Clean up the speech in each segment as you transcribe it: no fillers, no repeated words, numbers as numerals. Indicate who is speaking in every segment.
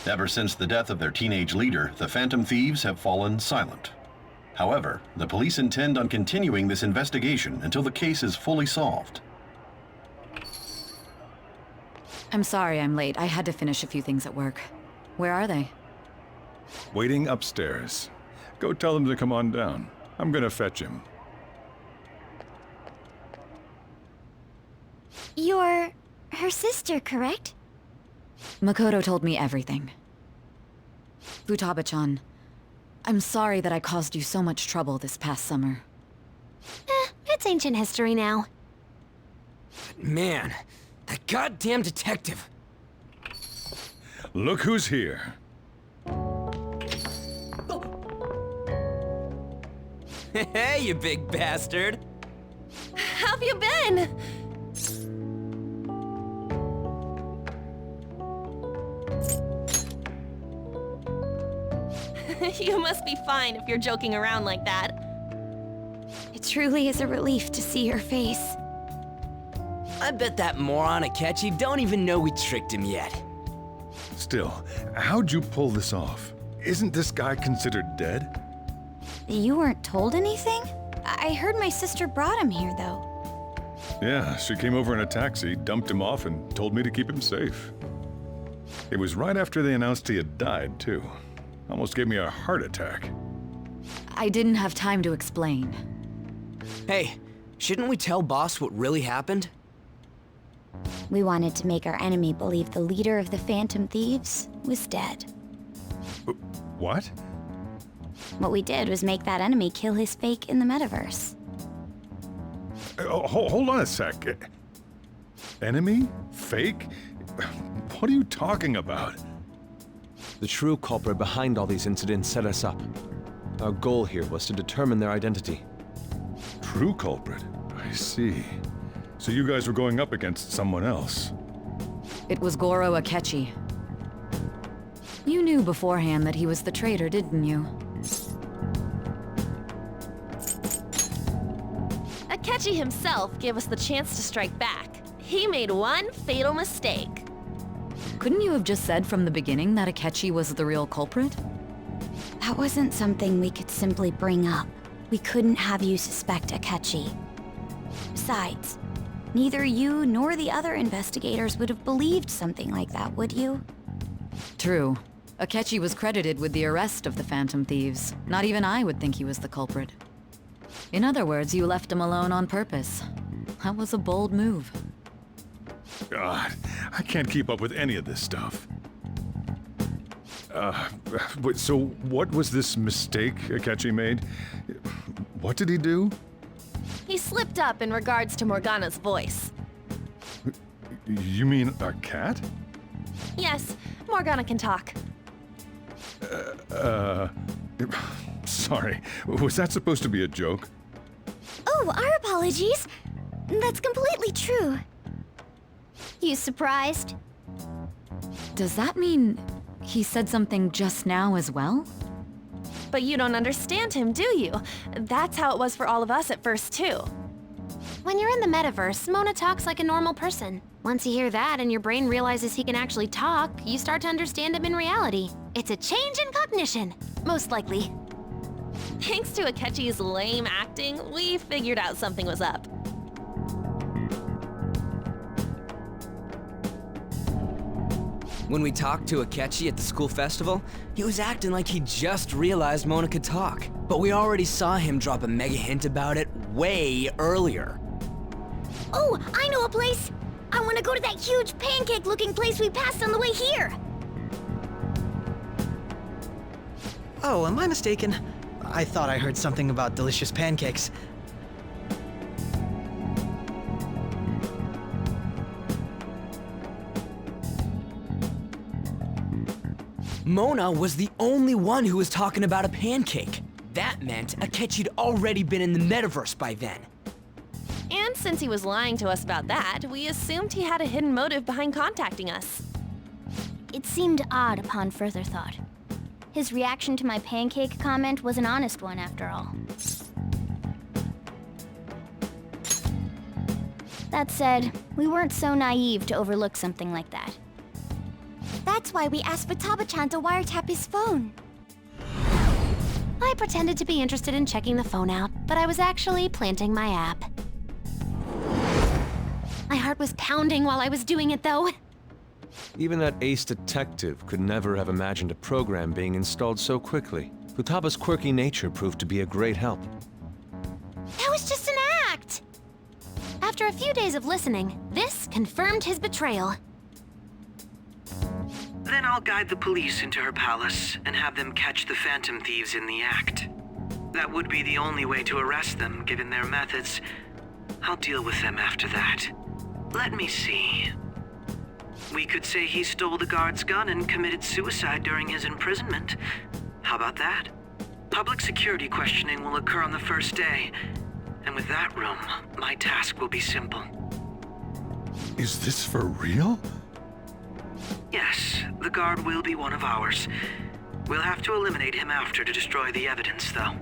Speaker 1: Ever since the death of their teenage leader, the Phantom Thieves have fallen silent. However, the police intend on continuing this investigation until the case is fully solved.
Speaker 2: I'm sorry I'm late. I had to finish a few things at work. Where are they?
Speaker 3: Waiting upstairs. Go tell them to come on down. I'm gonna fetch him.
Speaker 4: You're her sister, correct?
Speaker 2: Makoto told me everything. Futaba-chan, I'm sorry that I caused you so much trouble this past summer.
Speaker 4: It's ancient history now.
Speaker 5: Man, that goddamn detective.
Speaker 3: Look who's here.
Speaker 5: Hey, you big bastard.
Speaker 4: How have you been? You must be fine if you're joking around like that.
Speaker 6: It truly is a relief to see your face.
Speaker 5: I bet that moron Akechi don't even know we tricked him yet.
Speaker 3: Still, how'd you pull this off? Isn't this guy considered dead?
Speaker 6: You weren't told anything? I heard my sister brought him here, though.
Speaker 3: Yeah, she came over in a taxi, dumped him off, and told me to keep him safe. It was right after they announced he had died, too. Almost gave me a heart attack.
Speaker 2: I didn't have time to explain.
Speaker 5: Hey, shouldn't we tell boss what really happened?
Speaker 6: We wanted to make our enemy believe the leader of the Phantom Thieves was dead.
Speaker 3: What?
Speaker 6: What we did was make that enemy kill his fake in the metaverse.
Speaker 3: Hold on a sec. Enemy? Fake? What are you talking about?
Speaker 7: The true culprit behind all these incidents set us up. Our goal here was to determine their identity.
Speaker 3: True culprit? I see. So you guys were going up against someone else.
Speaker 2: It was Goro Akechi. You knew beforehand that he was the traitor, didn't you?
Speaker 4: Akechi himself gave us the chance to strike back. He made one fatal mistake.
Speaker 2: Couldn't you have just said from the beginning that Akechi was the real culprit?
Speaker 6: That wasn't something we could simply bring up. We couldn't have you suspect Akechi. Besides, neither you nor the other investigators would have believed something like that, would you?
Speaker 2: True. Akechi was credited with the arrest of the Phantom Thieves. Not even I would think he was the culprit. In other words, you left him alone on purpose. That was a bold move.
Speaker 3: God, I can't keep up with any of this stuff. So what was this mistake Akechi made? What did he do?
Speaker 4: He slipped up in regards to Morgana's voice.
Speaker 3: You mean a cat?
Speaker 4: Yes, Morgana can talk.
Speaker 3: Sorry, was that supposed to be a joke?
Speaker 4: Oh, our apologies. That's completely true. You surprised?
Speaker 2: Does that mean he said something just now as well?
Speaker 4: But you don't understand him, do you? That's how it was for all of us at first, too. When you're in the metaverse, Mona talks like a normal person. Once you hear that and your brain realizes he can actually talk, you start to understand him in reality. It's a change in cognition, most likely. Thanks to Akechi's lame acting, we figured out something was up.
Speaker 5: When we talked to Akechi at the school festival, he was acting like he just realized Mona could talk. But we already saw him drop a mega hint about it way earlier.
Speaker 4: Oh, I know a place! I want to go to that huge pancake-looking place we passed on the way here!
Speaker 8: Oh, am I mistaken? I thought I heard something about delicious pancakes.
Speaker 5: Mona was the only one who was talking about a pancake. That meant Akechi'd already been in the metaverse by then.
Speaker 4: And since he was lying to us about that, we assumed he had a hidden motive behind contacting us.
Speaker 9: It seemed odd upon further thought. His reaction to my pancake comment was an honest one, after all. That said, we weren't so naive to overlook something like that.
Speaker 4: That's why we asked Futaba-chan to wiretap his phone. I pretended to be interested in checking the phone out, but I was actually planting my app. My heart was pounding while I was doing it, though.
Speaker 7: Even that ace detective could never have imagined a program being installed so quickly. Futaba's quirky nature proved to be a great help.
Speaker 4: That was just an act! After a few days of listening, this confirmed his betrayal.
Speaker 10: Then I'll guide the police into her palace and have them catch the Phantom Thieves in the act. That would be the only way to arrest them, given their methods. I'll deal with them after that. Let me see. We could say he stole the guard's gun and committed suicide during his imprisonment. How about that? Public security questioning will occur on the first day. And with that room, my task will be simple.
Speaker 3: Is this for real?
Speaker 10: Yes, the guard will be one of ours. We'll have to eliminate him after to destroy the evidence, though.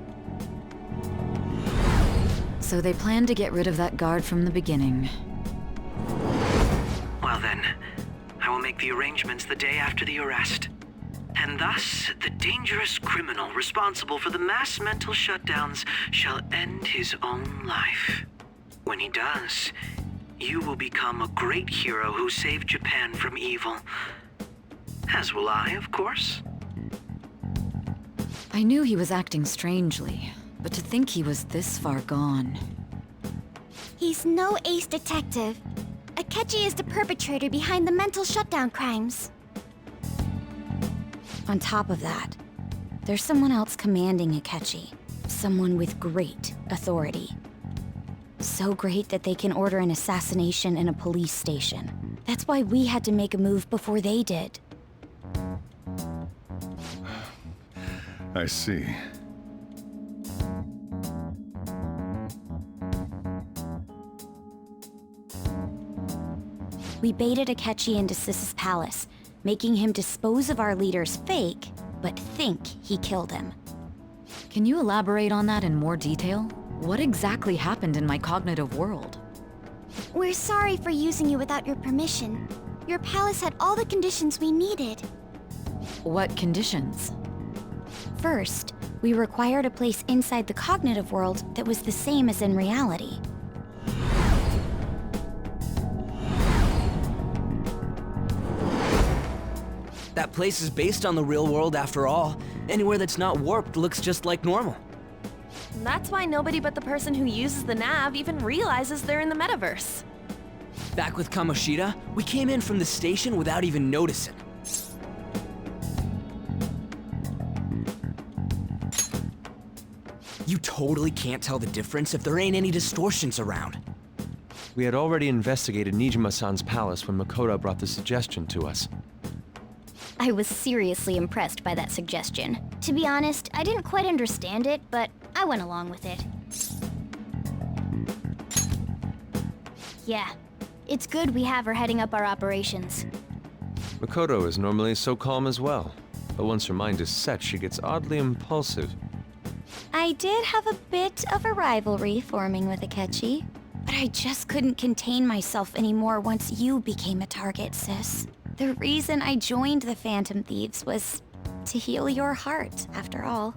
Speaker 2: So they planned to get rid of that guard from the beginning.
Speaker 10: Well then, I will make the arrangements the day after the arrest. And thus, the dangerous criminal responsible for the mass mental shutdowns shall end his own life. When he does, you will become a great hero who saved Japan from evil. As will I, of course.
Speaker 2: I knew he was acting strangely, but to think he was this far gone.
Speaker 9: He's no ace detective. Akechi is the perpetrator behind the mental shutdown crimes.
Speaker 6: On top of that, there's someone else commanding Akechi. Someone with great authority. So great that they can order an assassination in a police station. That's why we had to make a move before they did.
Speaker 3: I see.
Speaker 6: We baited Akechi into Sis's palace, making him dispose of our leader's fake, but think he killed him.
Speaker 2: Can you elaborate on that in more detail? What exactly happened in my cognitive world?
Speaker 9: We're sorry for using you without your permission. Your palace had all the conditions we needed.
Speaker 2: What conditions?
Speaker 6: First, we required a place inside the cognitive world that was the same as in reality.
Speaker 5: That place is based on the real world after all. Anywhere that's not warped looks just like normal.
Speaker 4: That's why nobody but the person who uses the nav even realizes they're in the metaverse.
Speaker 5: Back with Kamoshida, we came in from the station without even noticing. You totally can't tell the difference if there ain't any distortions around.
Speaker 7: We had already investigated Nijima-san's palace when Makoto brought the suggestion to us.
Speaker 9: I was seriously impressed by that suggestion. To be honest, I didn't quite understand it, but I went along with it. Yeah, it's good we have her heading up our operations.
Speaker 7: Makoto is normally so calm as well, but once her mind is set, she gets oddly impulsive.
Speaker 6: I did have a bit of a rivalry forming with Akechi, but I just couldn't contain myself anymore once you became a target, sis. The reason I joined the Phantom Thieves was to heal your heart, after all.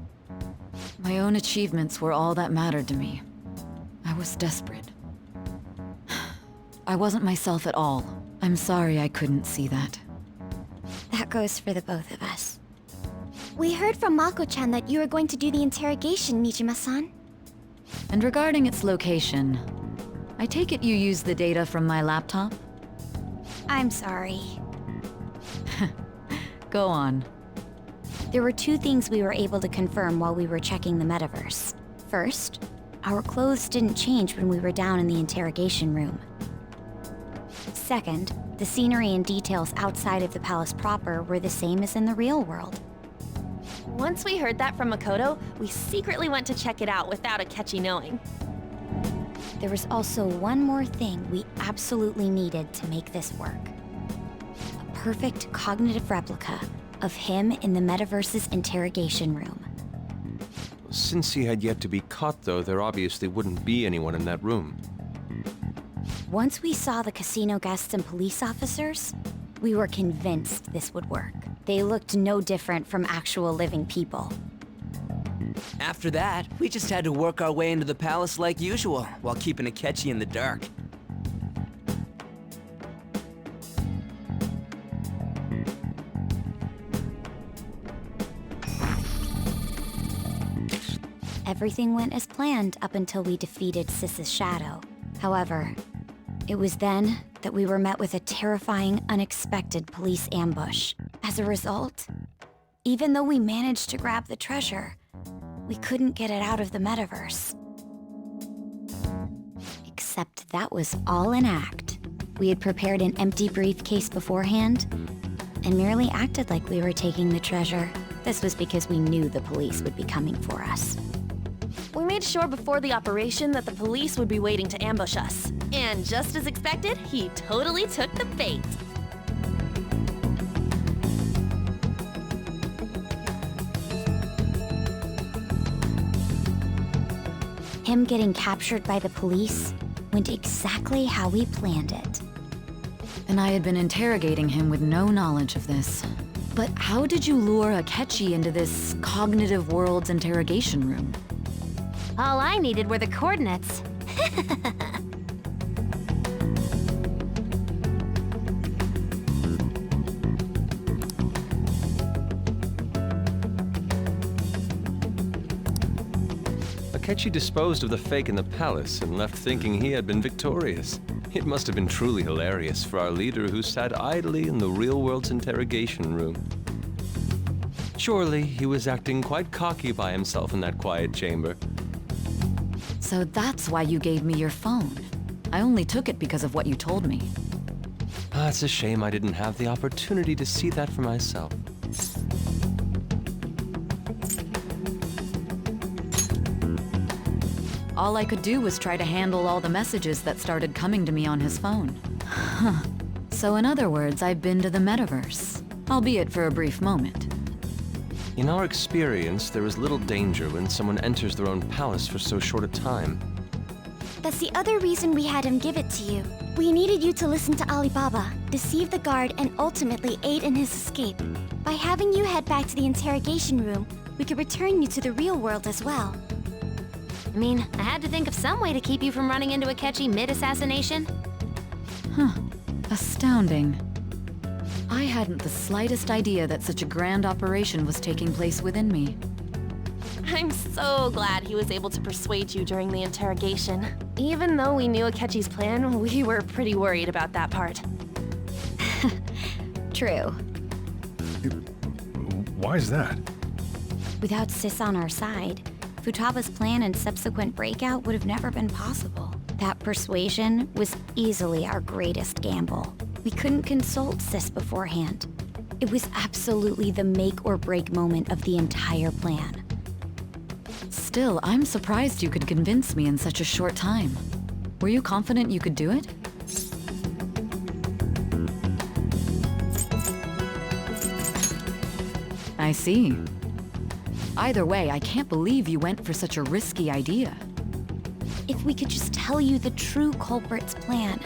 Speaker 2: My own achievements were all that mattered to me. I was desperate. I wasn't myself at all. I'm sorry I couldn't see that.
Speaker 6: That goes for the both of us.
Speaker 9: We heard from Mako-chan that you were going to do the interrogation, Nijima-san.
Speaker 2: And regarding its location, I take it you used the data from my laptop?
Speaker 6: I'm sorry.
Speaker 2: Go on.
Speaker 6: There were two things we were able to confirm while we were checking the metaverse. First, our clothes didn't change when we were down in the interrogation room. Second, the scenery and details outside of the palace proper were the same as in the real world.
Speaker 4: Once we heard that from Makoto, we secretly went to check it out without Akechi knowing.
Speaker 6: There was also one more thing we absolutely needed to make this work. A perfect cognitive replica of him in the metaverse's interrogation room.
Speaker 7: Since he had yet to be caught, though, there obviously wouldn't be anyone in that room.
Speaker 6: Once we saw the casino guests and police officers, we were convinced this would work. They looked no different from actual living people.
Speaker 5: After that, we just had to work our way into the palace like usual, while keeping Akechi in the dark.
Speaker 6: Everything went as planned up until we defeated Sis's shadow. However, it was then that we were met with a terrifying, unexpected police ambush. As a result, even though we managed to grab the treasure, we couldn't get it out of the metaverse. Except that was all an act. We had prepared an empty briefcase beforehand and merely acted like we were taking the treasure. This was because we knew the police would be coming for us.
Speaker 4: We made sure before the operation that the police would be waiting to ambush us. And just as expected, he totally took the bait.
Speaker 6: Him getting captured by the police went exactly how we planned it.
Speaker 2: And I had been interrogating him with no knowledge of this. But how did you lure Akechi into this cognitive world's interrogation room?
Speaker 4: All I needed were the coordinates.
Speaker 7: Akechi disposed of the fake in the palace and left thinking he had been victorious. It must have been truly hilarious for our leader who sat idly in the real world's interrogation room. Surely he was acting quite cocky by himself in that quiet chamber.
Speaker 2: So that's why you gave me your phone. I only took it because of what you told me.
Speaker 7: It's a shame I didn't have the opportunity to see that for myself.
Speaker 2: All I could do was try to handle all the messages that started coming to me on his phone. Huh. So in other words, I've been to the metaverse, albeit for a brief moment.
Speaker 7: In our experience, there is little danger when someone enters their own palace for so short a time.
Speaker 9: That's the other reason we had him give it to you. We needed you to listen to Alibaba, deceive the guard, and ultimately aid in his escape. By having you head back to the interrogation room, we could return you to the real world as well.
Speaker 4: I mean, I had to think of some way to keep you from running into Akechi mid-assassination.
Speaker 2: Huh. Astounding. I hadn't the slightest idea that such a grand operation was taking place within me.
Speaker 4: I'm so glad he was able to persuade you during the interrogation. Even though we knew Akechi's plan, we were pretty worried about that part.
Speaker 6: True.
Speaker 3: Why is that?
Speaker 6: Without Sis on our side, Futaba's plan and subsequent breakout would have never been possible. That persuasion was easily our greatest gamble. We couldn't consult Sis beforehand. It was absolutely the make or break moment of the entire plan.
Speaker 2: Still, I'm surprised you could convince me in such a short time. Were you confident you could do it? I see. Either way, I can't believe you went for such a risky idea.
Speaker 6: If we could just tell you the true culprit's plan,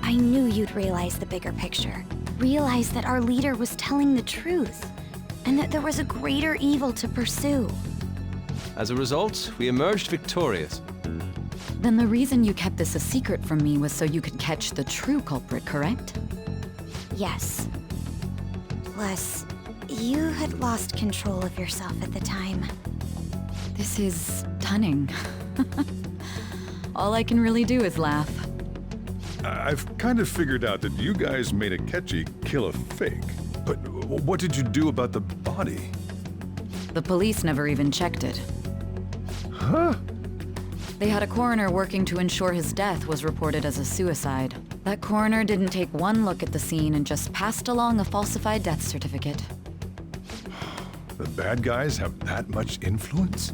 Speaker 6: I knew you'd realize the bigger picture. Realize that our leader was telling the truth, and that there was a greater evil to pursue.
Speaker 7: As a result, we emerged victorious.
Speaker 2: Then the reason you kept this a secret from me was so you could catch the true culprit, correct?
Speaker 6: Yes. Plus, you had lost control of yourself at the time.
Speaker 2: This is stunning. All I can really do is laugh.
Speaker 3: I've kind of figured out that you guys made Akechi kill a fake. But what did you do about the body?
Speaker 2: The police never even checked it.
Speaker 3: Huh?
Speaker 2: They had a coroner working to ensure his death was reported as a suicide. That coroner didn't take one look at the scene and just passed along a falsified death certificate.
Speaker 3: The bad guys have that much influence?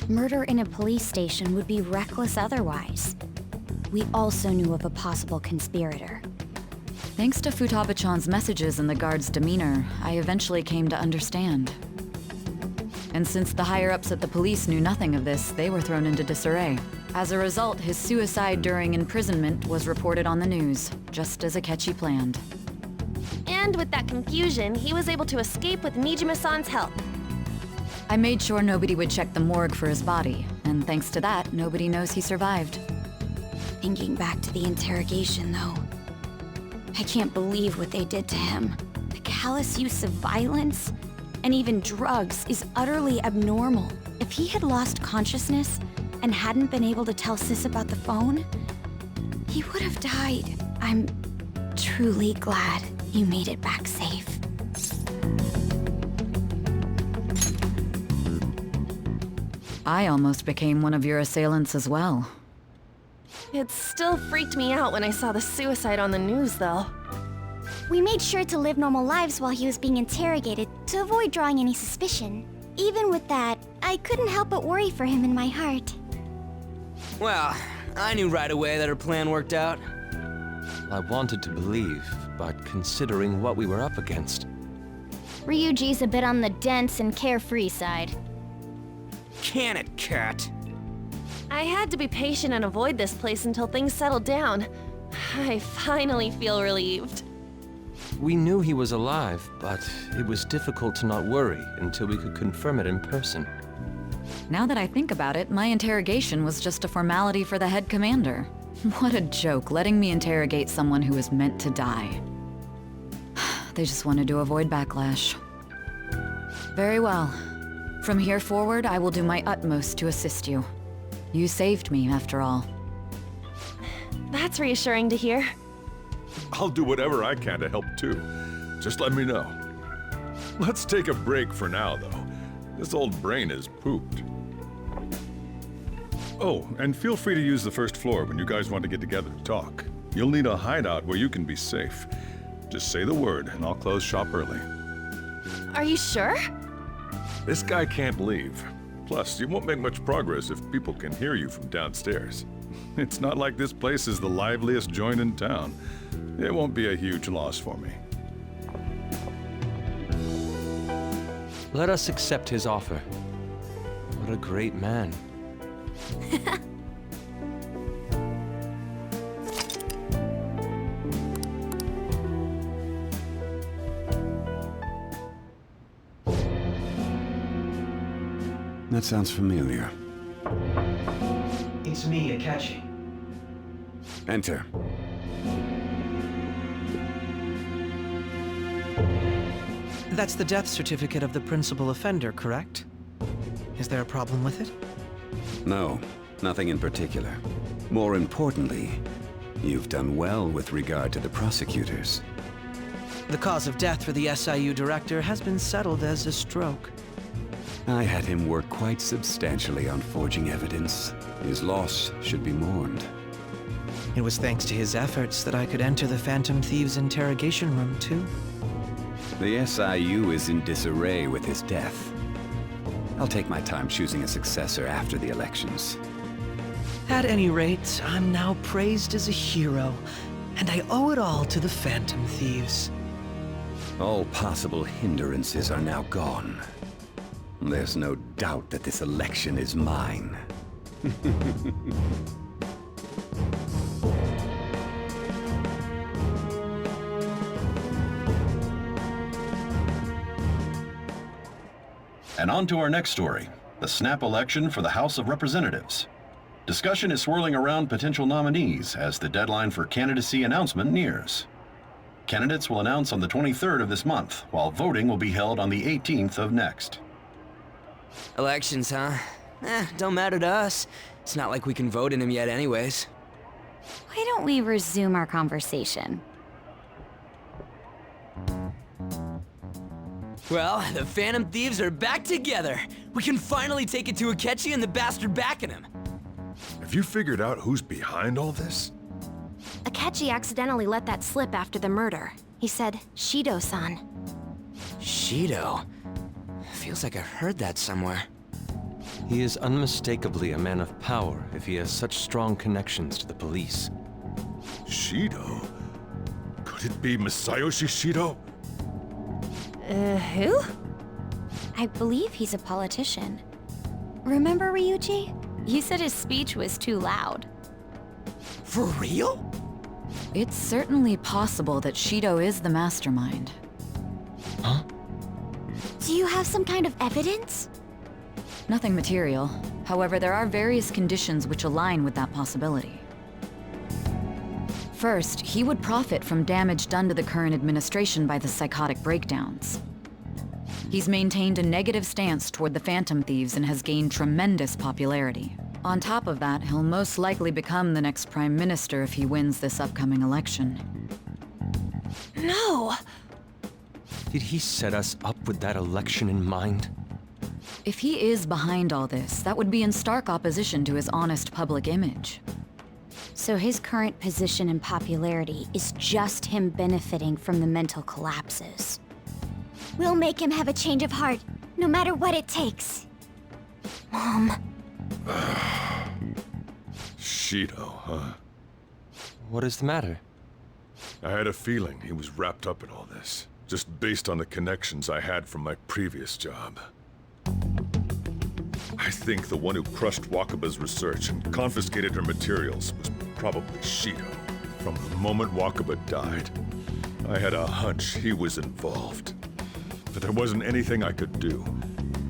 Speaker 6: Murder in a police station would be reckless otherwise. We also knew of a possible conspirator.
Speaker 2: Thanks to Futaba-chan's messages and the guard's demeanor, I eventually came to understand. And since the higher-ups at the police knew nothing of this, they were thrown into disarray. As a result, his suicide during imprisonment was reported on the news, just as Akechi planned.
Speaker 4: And with that confusion, he was able to escape with Nijima-san's help.
Speaker 2: I made sure nobody would check the morgue for his body, and thanks to that, nobody knows he survived.
Speaker 6: Thinking back to the interrogation, though, I can't believe what they did to him. The callous use of violence, and even drugs, is utterly abnormal. If he had lost consciousness and hadn't been able to tell Sis about the phone, he would have died. I'm truly glad you made it back safe.
Speaker 2: I almost became one of your assailants as well.
Speaker 4: It still freaked me out when I saw the suicide on the news, though.
Speaker 9: We made sure to live normal lives while he was being interrogated to avoid drawing any suspicion. Even with that, I couldn't help but worry for him in my heart.
Speaker 5: Well, I knew right away that her plan worked out.
Speaker 7: I wanted to believe, but considering what we were up against.
Speaker 9: Ryuji's a bit on the dense and carefree side.
Speaker 5: Can it, Cat?
Speaker 4: I had to be patient and avoid this place until things settled down. I finally feel relieved.
Speaker 7: We knew he was alive, but it was difficult to not worry until we could confirm it in person.
Speaker 2: Now that I think about it, my interrogation was just a formality for the head commander. What a joke, letting me interrogate someone who was meant to die. They just wanted to avoid backlash. Very well. From here forward, I will do my utmost to assist you. You saved me, after all.
Speaker 4: That's reassuring to hear.
Speaker 3: I'll do whatever I can to help too. Just let me know. Let's take a break for now, though. This old brain is pooped. Oh, and feel free to use the first floor when you guys want to get together to talk. You'll need a hideout where you can be safe. Just say the word, and I'll close shop early.
Speaker 4: Are you sure?
Speaker 3: This guy can't leave. Plus, you won't make much progress if people can hear you from downstairs. It's not like this place is the liveliest joint in town. It won't be a huge loss for me.
Speaker 7: Let us accept his offer. What a great man.
Speaker 11: That sounds familiar.
Speaker 8: It's me, Akechi.
Speaker 11: Enter.
Speaker 8: That's the death certificate of the principal offender, correct? Is there a problem with it?
Speaker 11: No, nothing in particular. More importantly, you've done well with regard to the prosecutors.
Speaker 8: The cause of death for the SIU director has been settled as a stroke.
Speaker 11: I had him work quite substantially on forging evidence. His loss should be mourned.
Speaker 8: It was thanks to his efforts that I could enter the Phantom Thieves' interrogation room, too.
Speaker 11: The SIU is in disarray with his death. I'll take my time choosing a successor after the elections.
Speaker 8: At any rate, I'm now praised as a hero, and I owe it all to the Phantom Thieves.
Speaker 11: All possible hindrances are now gone. There's no doubt that this election is mine.
Speaker 1: And on to our next story, the snap election for the House of Representatives. Discussion is swirling around potential nominees as the deadline for candidacy announcement nears. Candidates will announce on the 23rd of this month, while voting will be held on the 18th of next.
Speaker 5: Elections, huh? Don't matter to us. It's not like we can vote in them yet anyways.
Speaker 6: Why don't we resume our conversation?
Speaker 5: Well, the Phantom Thieves are back together. We can finally take it to Akechi and the bastard backing him.
Speaker 3: Have you figured out who's behind all this?
Speaker 4: Akechi accidentally let that slip after the murder. He said, Shido-san.
Speaker 5: Shido? Feels like I've heard that somewhere.
Speaker 7: He is unmistakably a man of power if he has such strong connections to the police.
Speaker 3: Shido? Could it be Masayoshi Shido?
Speaker 4: Who?
Speaker 6: I believe he's a politician. Remember, Ryuji? You said his speech was too loud.
Speaker 5: For real?
Speaker 2: It's certainly possible that Shido is the mastermind.
Speaker 7: Huh?
Speaker 9: Do you have some kind of evidence?
Speaker 2: Nothing material. However, there are various conditions which align with that possibility. First, he would profit from damage done to the current administration by the psychotic breakdowns. He's maintained a negative stance toward the Phantom Thieves and has gained tremendous popularity. On top of that, he'll most likely become the next Prime Minister if he wins this upcoming election.
Speaker 4: No!
Speaker 7: Did he set us up with that election in mind?
Speaker 2: If he is behind all this, that would be in stark opposition to his honest public image.
Speaker 6: So his current position and popularity is just him benefiting from the mental collapses.
Speaker 9: We'll make him have a change of heart, no matter what it takes. Mom.
Speaker 3: Shido, huh?
Speaker 7: What is the matter?
Speaker 3: I had a feeling he was wrapped up in all this, just based on the connections I had from my previous job. I think the one who crushed Wakaba's research and confiscated her materials was probably Shido. From the moment Wakaba died, I had a hunch he was involved. But there wasn't anything I could do,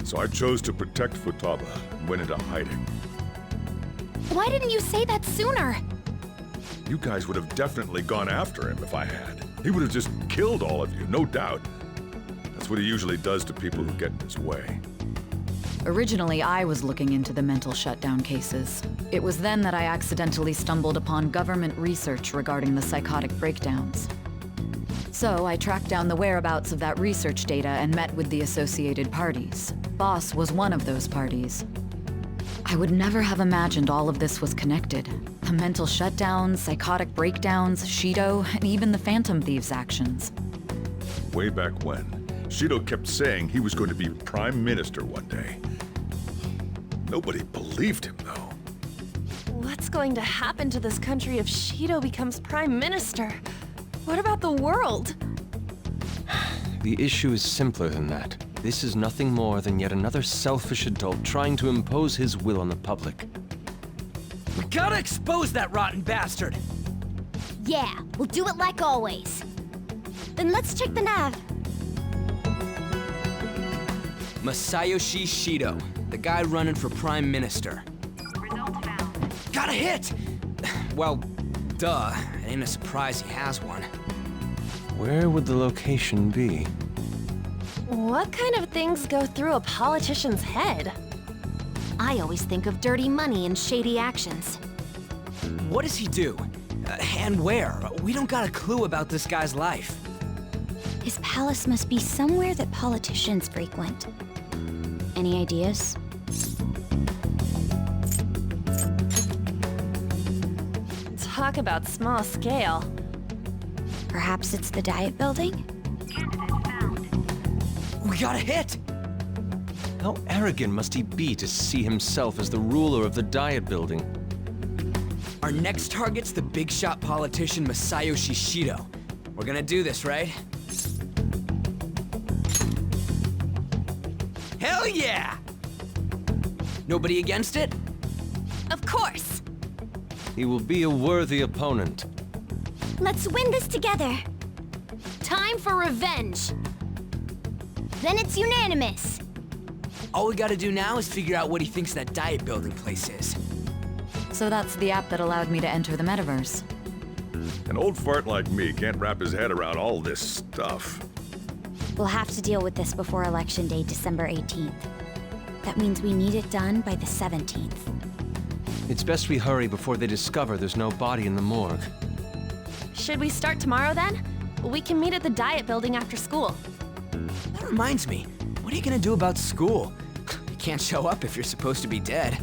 Speaker 3: so I chose to protect Futaba and went into hiding.
Speaker 4: Why didn't you say that sooner?
Speaker 3: You guys would have definitely gone after him if I had. He would have just killed all of you, no doubt. That's what he usually does to people who get in his way.
Speaker 2: Originally, I was looking into the mental shutdown cases. It was then that I accidentally stumbled upon government research regarding the psychotic breakdowns. So I tracked down the whereabouts of that research data and met with the associated parties. Boss was one of those parties. I would never have imagined all of this was connected. The mental shutdowns, psychotic breakdowns, Shido, and even the Phantom Thieves' actions.
Speaker 3: Way back when, Shido kept saying he was going to be Prime Minister one day. Nobody believed him, though.
Speaker 4: What's going to happen to this country if Shido becomes Prime Minister? What about the world?
Speaker 7: The issue is simpler than that. This is nothing more than yet another selfish adult trying to impose his will on the public.
Speaker 5: We gotta expose that rotten bastard!
Speaker 9: Yeah, we'll do it like always. Then let's check the nav.
Speaker 5: Masayoshi Shido, the guy running for Prime Minister.
Speaker 4: Result found.
Speaker 5: Got a hit! Well, duh. It ain't a surprise he has one.
Speaker 7: Where would the location be?
Speaker 4: What kind of things go through a politician's head? I always think of dirty money and shady actions.
Speaker 5: What does he do? And where? We don't got a clue about this guy's life.
Speaker 6: His palace must be somewhere that politicians frequent. Any ideas?
Speaker 4: Talk about small scale.
Speaker 6: Perhaps it's the Diet Building?
Speaker 5: We got a hit!
Speaker 7: How arrogant must he be to see himself as the ruler of the Diet Building?
Speaker 5: Our next target's the big shot politician Masayoshi Shido. We're gonna do this, right? Hell yeah! Nobody against it?
Speaker 4: Of course!
Speaker 7: He will be a worthy opponent.
Speaker 9: Let's win this together.
Speaker 4: Time for revenge!
Speaker 9: Then it's unanimous.
Speaker 5: All we gotta do now is figure out what he thinks that Diet Building place is.
Speaker 2: So that's the app that allowed me to enter the metaverse.
Speaker 3: An old fart like me can't wrap his head around all this stuff.
Speaker 6: We'll have to deal with this before Election Day, December 18th. That means we need it done by the 17th.
Speaker 7: It's best we hurry before they discover there's no body in the morgue.
Speaker 4: Should we start tomorrow then? We can meet at the Diet Building after school.
Speaker 5: That reminds me, what are you gonna do about school? You can't show up if you're supposed to be dead.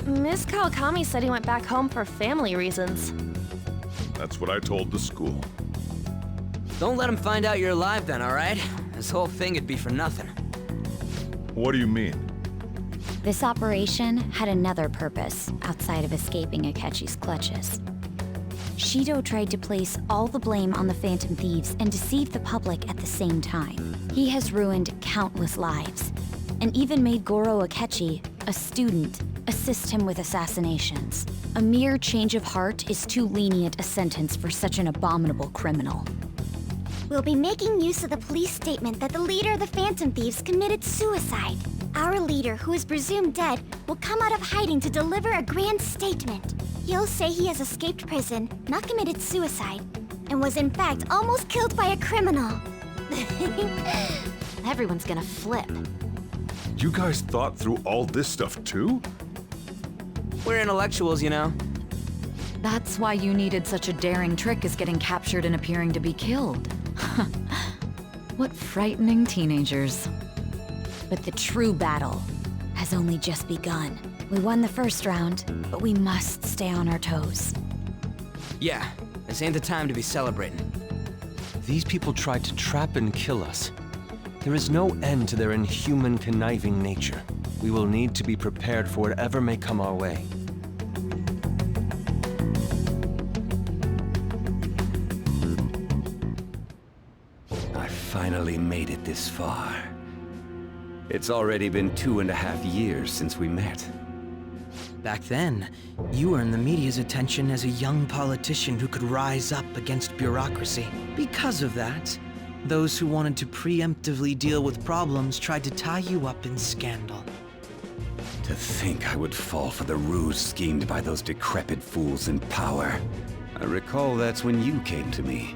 Speaker 4: Miss Kawakami said he went back home for family reasons.
Speaker 3: That's what I told the school.
Speaker 5: Don't let him find out you're alive then, alright? This whole thing would be for nothing.
Speaker 3: What do you mean?
Speaker 6: This operation had another purpose outside of escaping Akechi's clutches. Shido tried to place all the blame on the Phantom Thieves and deceive the public at the same time. He has ruined countless lives, and even made Goro Akechi, a student, assist him with assassinations. A mere change of heart is too lenient a sentence for such an abominable criminal.
Speaker 9: We'll be making use of the police statement that the leader of the Phantom Thieves committed suicide. Our leader, who is presumed dead, will come out of hiding to deliver a grand statement. He'll say he has escaped prison, not committed suicide, and was in fact almost killed by a criminal.
Speaker 4: Everyone's gonna flip.
Speaker 3: You guys thought through all this stuff too?
Speaker 5: We're intellectuals, you know.
Speaker 2: That's why you needed such a daring trick as getting captured and appearing to be killed. What frightening teenagers.
Speaker 6: But the true battle has only just begun. We won the first round, but we must stay on our toes.
Speaker 5: Yeah, this ain't the time to be celebrating.
Speaker 7: These people tried to trap and kill us. There is no end to their inhuman, conniving nature. We will need to be prepared for whatever may come our way.
Speaker 11: I finally made it this far. It's already been 2.5 years since we met.
Speaker 8: Back then, you earned the media's attention as a young politician who could rise up against bureaucracy. Because of that, those who wanted to preemptively deal with problems tried to tie you up in scandal.
Speaker 11: To think I would fall for the ruse schemed by those decrepit fools in power. I recall that's when you came to me.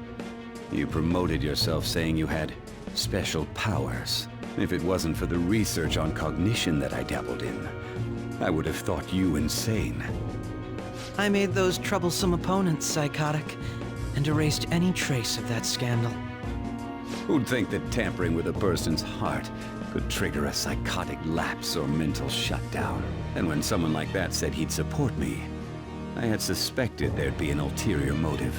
Speaker 11: You promoted yourself saying you had special powers. If it wasn't for the research on cognition that I dabbled in, I would have thought you insane.
Speaker 8: I made those troublesome opponents psychotic, and erased any trace of that scandal.
Speaker 11: Who'd think that tampering with a person's heart could trigger a psychotic lapse or mental shutdown? And when someone like that said he'd support me, I had suspected there'd be an ulterior motive.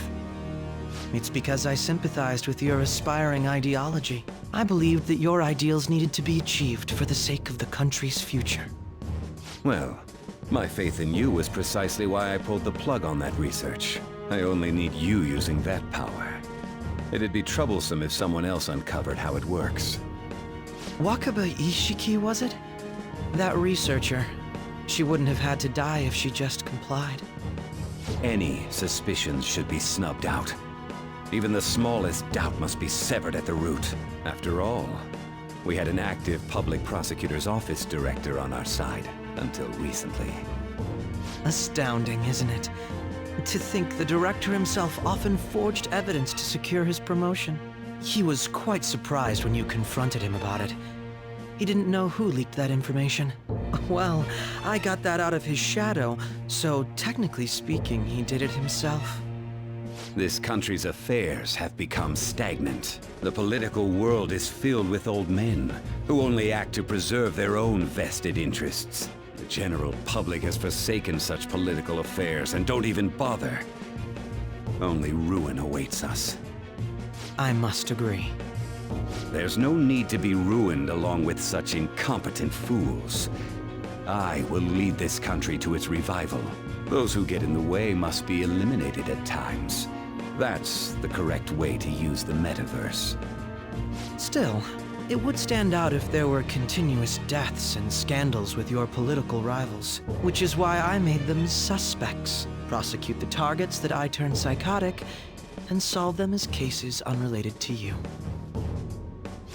Speaker 8: It's because I sympathized with your aspiring ideology. I believed that your ideals needed to be achieved for the sake of the country's future.
Speaker 11: Well, my faith in you was precisely why I pulled the plug on that research. I only need you using that power. It'd be troublesome if someone else uncovered how it works.
Speaker 8: Wakaba Ishiki, was it? That researcher. She wouldn't have had to die if she just complied.
Speaker 11: Any suspicions should be snubbed out. Even the smallest doubt must be severed at the root. After all, we had an active public prosecutor's office director on our side, until recently.
Speaker 8: Astounding, isn't it? To think the director himself often forged evidence to secure his promotion. He was quite surprised when you confronted him about it. He didn't know who leaked that information. Well, I got that out of his shadow, so technically speaking, he did it himself.
Speaker 11: This country's affairs have become stagnant. The political world is filled with old men who only act to preserve their own vested interests. The general public has forsaken such political affairs and don't even bother. Only ruin awaits us.
Speaker 8: I must agree.
Speaker 11: There's no need to be ruined along with such incompetent fools. I will lead this country to its revival. Those who get in the way must be eliminated at times. That's the correct way to use the metaverse.
Speaker 8: Still, it would stand out if there were continuous deaths and scandals with your political rivals, which is why I made them suspects, prosecute the targets that I turned psychotic, and solve them as cases unrelated to you.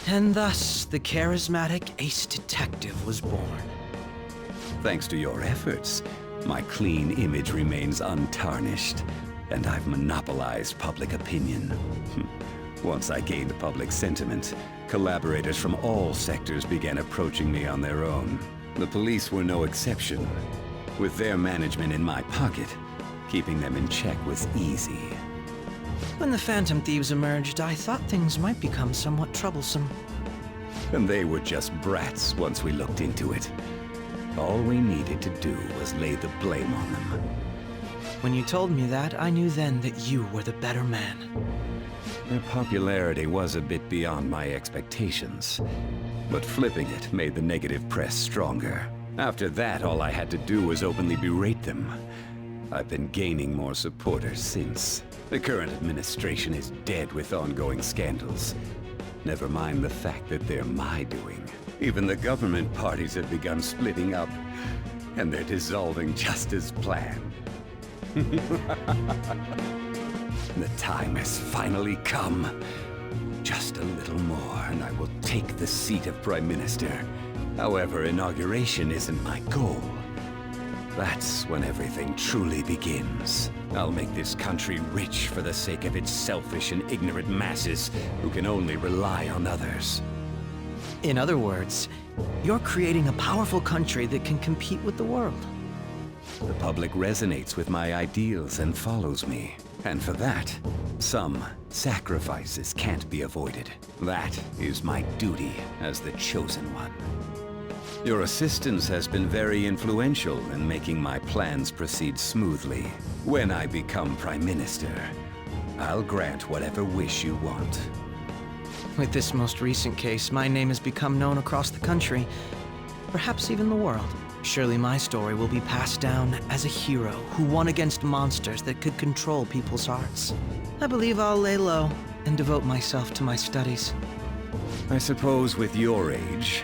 Speaker 8: And thus, the charismatic ace detective was born.
Speaker 11: Thanks to your efforts, my clean image remains untarnished, and I've monopolized public opinion. Once I gained public sentiment, collaborators from all sectors began approaching me on their own. The police were no exception. With their management in my pocket, keeping them in check was easy.
Speaker 8: When the Phantom Thieves emerged, I thought things might become somewhat troublesome.
Speaker 11: And they were just brats once we looked into it. All we needed to do was lay the blame on them.
Speaker 8: When you told me that, I knew then that you were the better man.
Speaker 11: Their popularity was a bit beyond my expectations, but flipping it made the negative press stronger. After that, all I had to do was openly berate them. I've been gaining more supporters since. The current administration is dead with ongoing scandals. Never mind the fact that they're my doing. Even the government parties have begun splitting up, and they're dissolving just as planned. The time has finally come. Just a little more, and I will take the seat of Prime Minister. However, inauguration isn't my goal. That's when everything truly begins. I'll make this country rich for the sake of its selfish and ignorant masses who can only rely on others.
Speaker 8: In other words, you're creating a powerful country that can compete with the world.
Speaker 11: The public resonates with my ideals and follows me. And for that, some sacrifices can't be avoided. That is my duty as the Chosen One. Your assistance has been very influential in making my plans proceed smoothly. When I become Prime Minister, I'll grant whatever wish you want.
Speaker 8: With this most recent case, my name has become known across the country, perhaps even the world. Surely my story will be passed down as a hero who won against monsters that could control people's hearts. I believe I'll lay low and devote myself to my studies.
Speaker 11: I suppose with your age,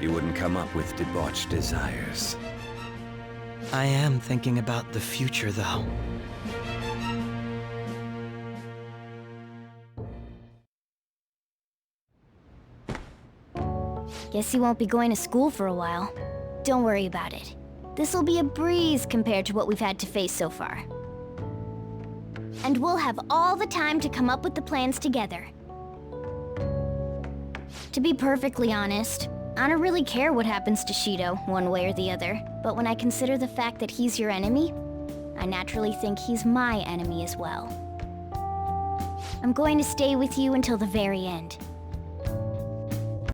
Speaker 11: you wouldn't come up with debauched desires.
Speaker 8: I am thinking about the future, though.
Speaker 9: Guess you won't be going to school for a while. Don't worry about it. This'll be a breeze compared to what we've had to face so far. And we'll have all the time to come up with the plans together. To be perfectly honest, I don't really care what happens to Shido, one way or the other. But when I consider the fact that he's your enemy, I naturally think he's my enemy as well. I'm going to stay with you until the very end.